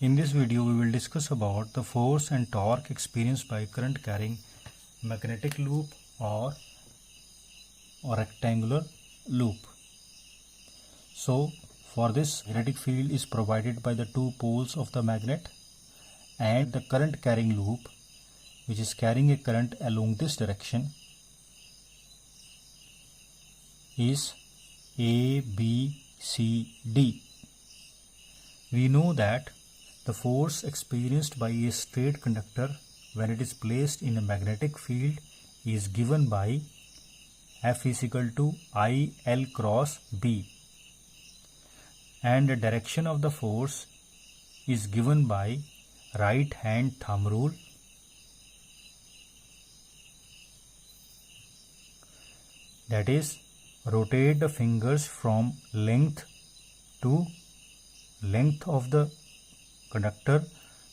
In this video, we will discuss about the force and torque experienced by current carrying magnetic loop or rectangular loop. So, for this, magnetic field is provided by the two poles of the magnet, and the current carrying loop, which is carrying a current along this direction, is A, B, C, D. We know that the force experienced by a straight conductor when it is placed in a magnetic field is given by F is equal to I L cross B, and the direction of the force is given by right hand thumb rule. That is, rotate the fingers from length of the conductor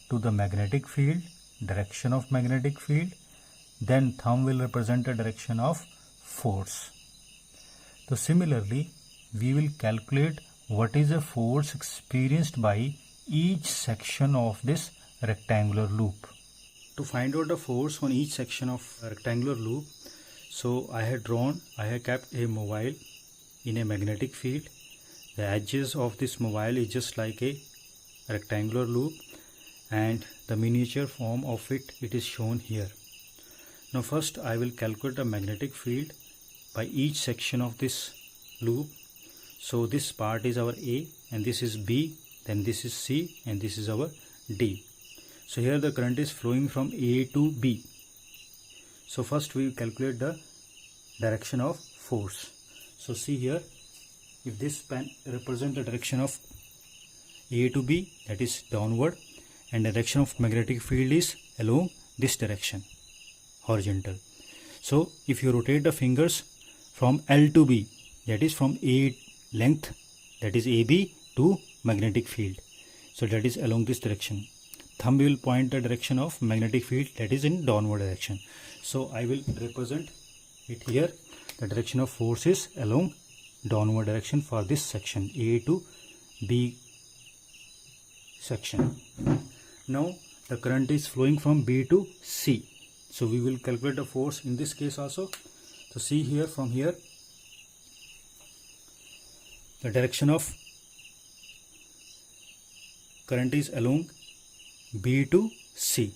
to the magnetic field, direction of magnetic field, then thumb will represent the direction of force. So similarly, we will calculate what is the force experienced by each section of this rectangular loop. To find out the force on each section of a rectangular loop, so I have kept a mobile in a magnetic field. The edges of this mobile is just like a rectangular loop, and the miniature form of it is shown here. Now first I will calculate the magnetic field by each section of this loop. So this part is our A, and this is B, then this is C, and this is our D. So here the current is flowing from A to B. So first we calculate the direction of force. So see here, if this pen represents the direction of A to B, that is downward, and the direction of magnetic field is along this direction, horizontal. So if you rotate the fingers from L to B, that is from A length, that is AB, to magnetic field, so that is along this direction. Thumb will point the direction of magnetic field, that is in downward direction. So I will represent it here. The direction of force is along downward direction for this section, A to B section. Now the current is flowing from B to C. So we will calculate the force in this case also. So see here, from here, the direction of current is along B to C,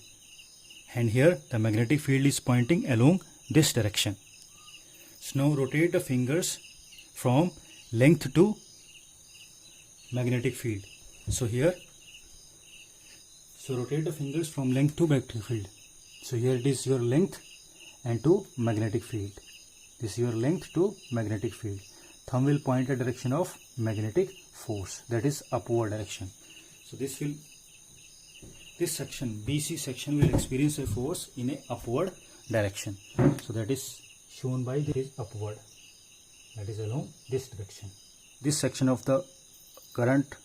and here the magnetic field is pointing along this direction. So now rotate the fingers from length to magnetic field. So here, so rotate the fingers from length to magnetic field. So here it is your length and to magnetic field. This is your length to magnetic field. Thumb will point the direction of magnetic force, that is upward direction. So this section, BC section, will experience a force in a upward direction. So that is shown by this upward, that is along this direction. This section of the current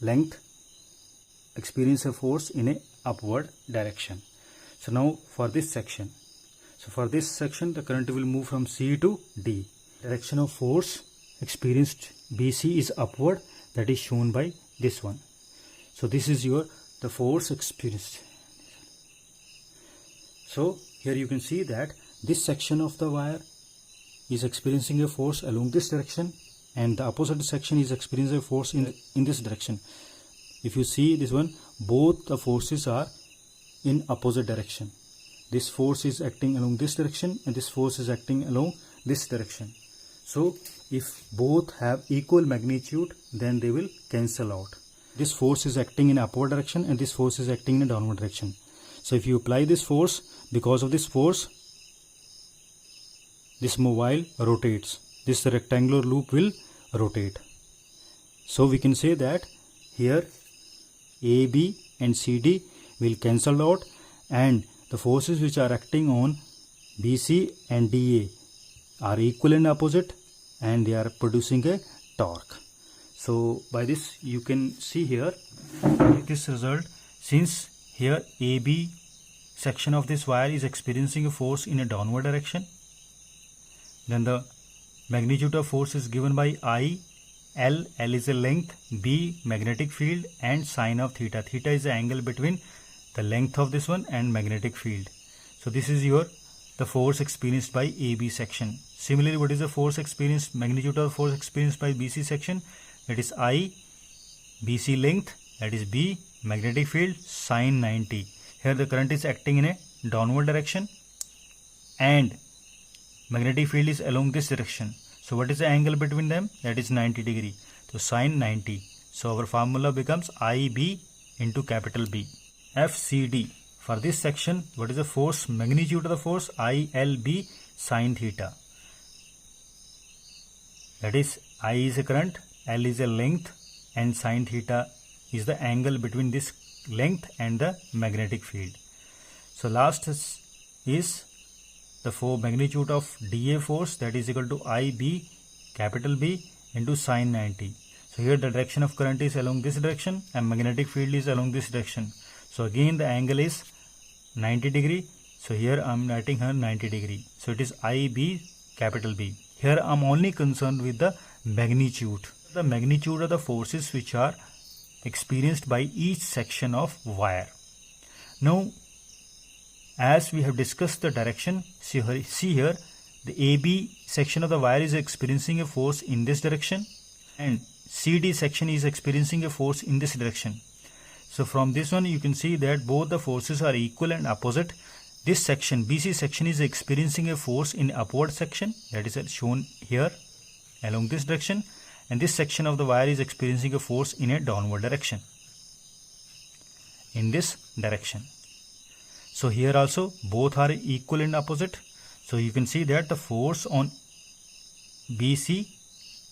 length experience a force in a upward direction. So now for this section, the current will move from C to D. Direction of force experienced BC is upward, that is shown by this one. So this is the force experienced. So here you can see that this section of the wire is experiencing a force along this direction, and the opposite section is experiencing a force in this direction. If you see this one, both the forces are in opposite direction. This force is acting along this direction, and this force is acting along this direction. So if both have equal magnitude, then they will cancel out. This force is acting in upward direction, and this force is acting in a downward direction. So if you apply this force, because of this force, this mobile rotates. This rectangular loop will rotate. So we can say that here AB and CD will cancel out, and the forces which are acting on BC and DA are equal and opposite, and they are producing a torque. So by this you can see here this result, since here AB section of this wire is experiencing a force in a downward direction, then the magnitude of force is given by I L is a length, B magnetic field, and sine of theta. Theta is the angle between the length of this one and magnetic field. So this is the force experienced by AB section. Similarly, what is the force experienced, magnitude of the force experienced by BC section? That is I, BC length, that is B, magnetic field, sine 90. Here the current is acting in a downward direction and magnetic field is along this direction. So what is the angle between them? That is 90 degree. So sine 90. So our formula becomes IB into capital B. FCD. For this section, what is the force, magnitude of the force? ILB sine theta. That is, I is a current, L is a length, and sine theta is the angle between this length and the magnetic field. So last is the magnitude of dA force, that is equal to IB capital B into sine 90. So here the direction of current is along this direction and magnetic field is along this direction. So again the angle is 90 degree. So here I am writing here 90 degree. So it is IB capital B. Here I am only concerned with the magnitude. The magnitude of the forces which are experienced by each section of wire. Now, as we have discussed the direction, see here the AB section of the wire is experiencing a force in this direction and CD section is experiencing a force in this direction. So from this one you can see that both the forces are equal and opposite. This section, BC section, is experiencing a force in upward section, that is shown here along this direction, and this section of the wire is experiencing a force in a downward direction, in this direction. So here also both are equal and opposite. So you can see that the force on BC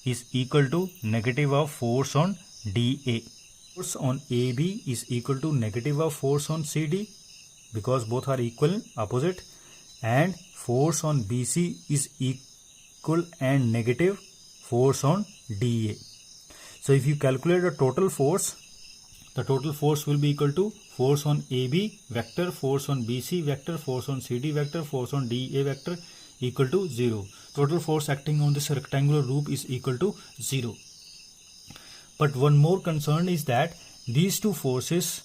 is equal to negative of force on DA. Force on AB is equal to negative of force on CD because both are equal and opposite, and force on BC is equal and negative force on DA. So if you calculate the total force will be equal to force on AB vector, force on BC vector, force on CD vector, force on DA vector equal to 0. Total force acting on this rectangular loop is equal to 0. But one more concern is that these two forces,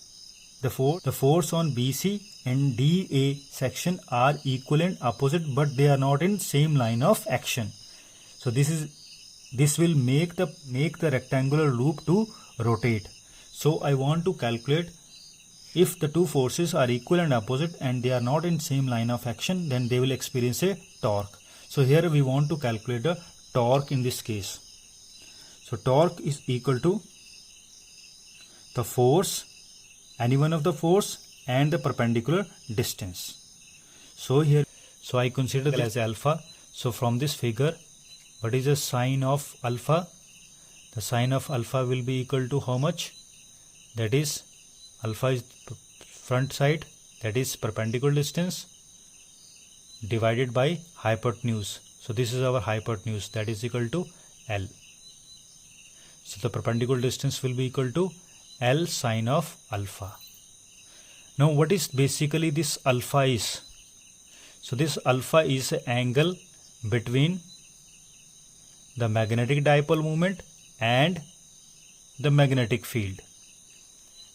the force on BC and DA section are equal and opposite, but they are not in same line of action. So this will make the rectangular loop to rotate. So I want to calculate if the two forces are equal and opposite and they are not in same line of action, then they will experience a torque. So here we want to calculate the torque in this case. So torque is equal to the force, any one of the force, and the perpendicular distance. So I consider that as alpha. So from this figure, what is the sine of alpha? The sine of alpha will be equal to how much? That is, alpha is front side, that is perpendicular distance, divided by hypotenuse. So this is our hypotenuse, that is equal to L. So the perpendicular distance will be equal to L sine of alpha. Now what is basically this alpha is? So this alpha is an angle between the magnetic dipole moment and the magnetic field.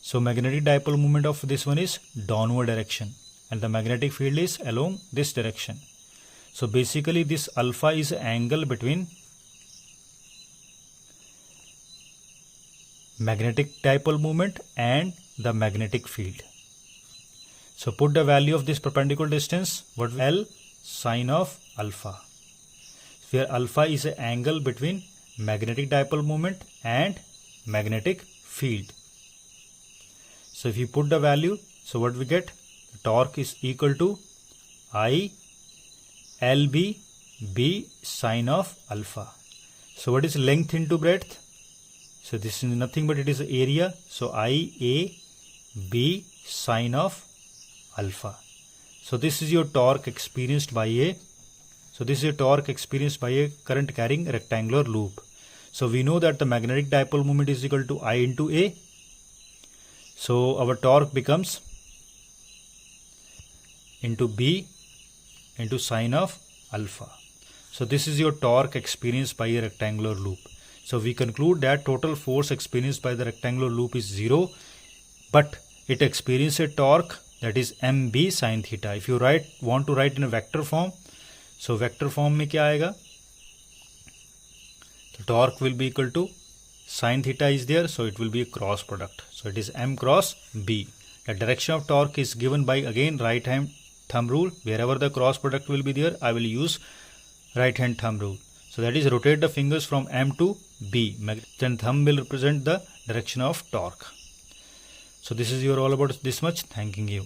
So magnetic dipole moment of this one is downward direction and the magnetic field is along this direction. So basically this alpha is an angle between magnetic dipole moment and the magnetic field. So put the value of this perpendicular distance, what will L sine of alpha, where alpha is an angle between magnetic dipole moment and magnetic field. So if you put the value, so what we get? The torque is equal to I LB B sine of alpha. So what is length into breadth? So this is nothing but it is area. So I A B sine of alpha. So this is your torque experienced by a current carrying rectangular loop. So we know that the magnetic dipole moment is equal to I into A. So our torque becomes into B into sine of alpha. So this is your torque experienced by a rectangular loop. So we conclude that total force experienced by the rectangular loop is 0, but it experiences a torque that is mb sin theta. If you want to write in a vector form, so vector form में क्या आएगा? The torque will be equal to sin theta is there, so it will be a cross product. So it is m cross b. The direction of torque is given by, again, right hand thumb rule. Wherever the cross product will be there, I will use right hand thumb rule. So that is, rotate the fingers from M to B. Then thumb will represent the direction of torque. So this is your all about this much. Thanking you.